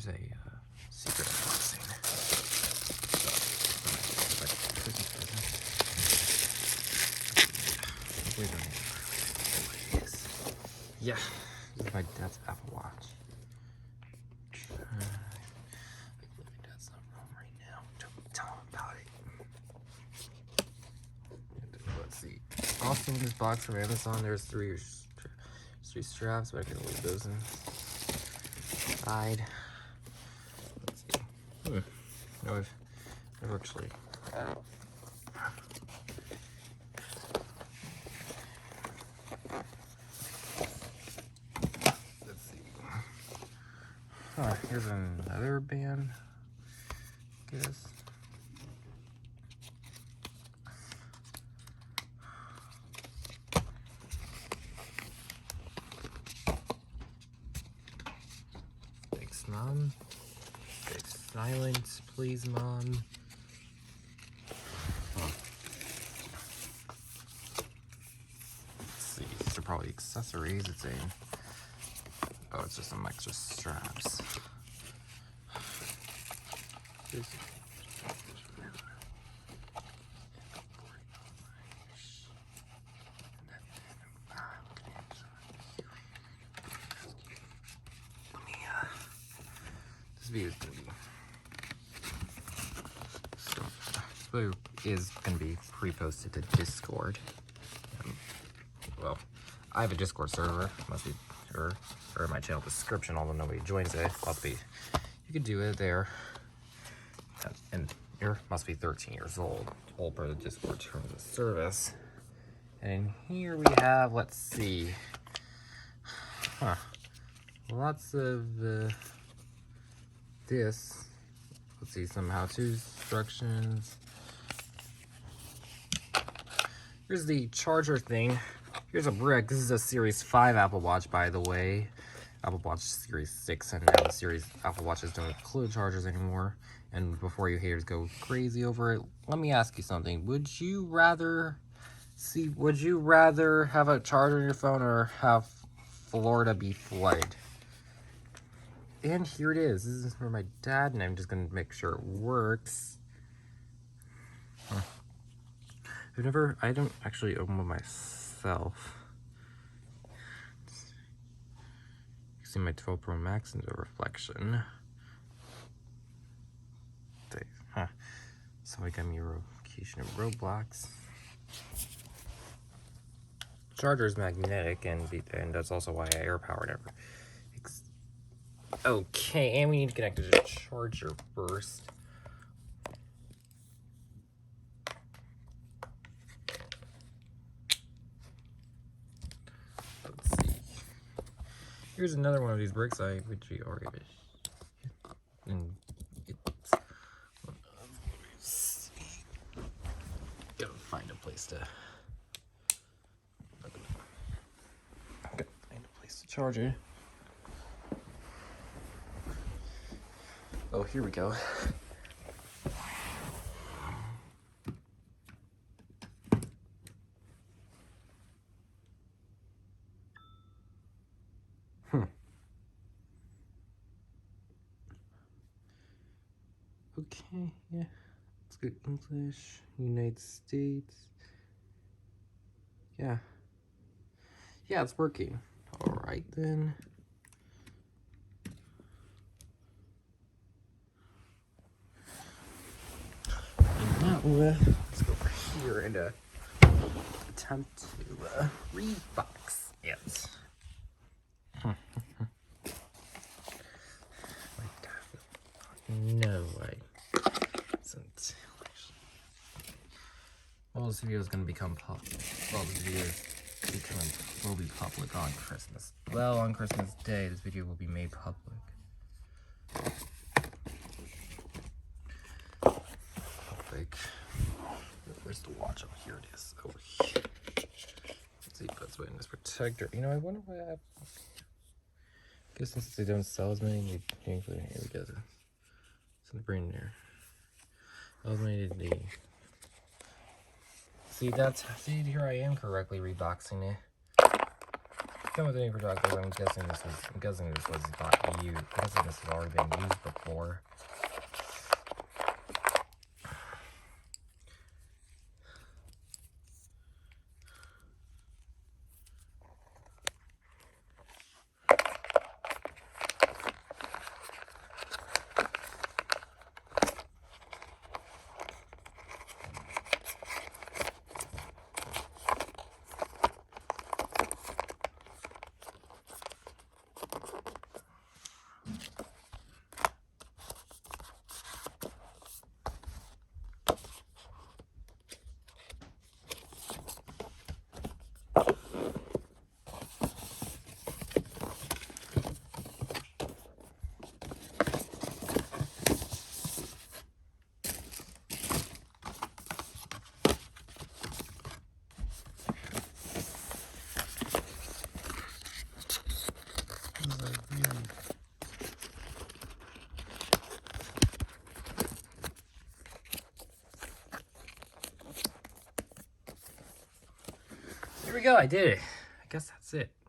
Here's a secret unboxing. Christmas present. Hopefully I don't know what it is. Yeah, this is my dad's Apple Watch. My dad's not home right now. Don't tell him about it. Let's see. Also in this box from Amazon, there's three straps, but I can leave those inside. Let's see. No, I've never actually. Let's see. Oh, here's another band. Guess. Thanks, Mom. Big silence, please, Mom. Let's see, these are probably accessories. It's a. Oh, it's just some extra straps. This video is gonna be. This video is gonna be pre-posted to Discord. Well, I have a Discord server. Must be or in my channel description, although nobody joins it. Must be. You could do it there. And you must be 13 years old per the Discord terms of service. And here we have, let's see, lots of this. Let's see, some how-to instructions. Here's the charger thing. Here's a brick. This is a Series 5 Apple Watch, by the way. Apple Watch Series 6, and now the Series Apple Watches don't include chargers anymore. And before you haters go crazy over it, let me ask you something. Would you rather have a charger on your phone or have Florida be flooded? And here it is. This is for my dad, and I'm just gonna make sure it works. I don't actually own one myself. You see my 12 Pro Max in the reflection. So I got me a location of Roblox. Charger is magnetic, and that's also why I air powered it. Okay, and we need to connect to the charger first. Let's see. Here's another one of these bricks which we already have. And it's gotta find a place to. Gotta find a place to charge it. Oh, here we go. Okay, yeah. Let's go English, United States. Yeah. Yeah, it's working. Alright then. Now, let's go over here and attempt to rebox it. No way. All this video is going to become public. All this video will be public on Christmas. Well, on Christmas Day, this video will be made public. Where's the watch? Oh, here it is. Oh, here. Let's see if that's what in this protector. You know, I wonder why I have. I guess since they don't sell as many, here we go. It's in the brain there. Eliminated. See, here I am correctly reboxing it. come with any projectiles. I'm guessing this was not used. I'm guessing this has already been used before. Here we go, I did it. I guess that's it.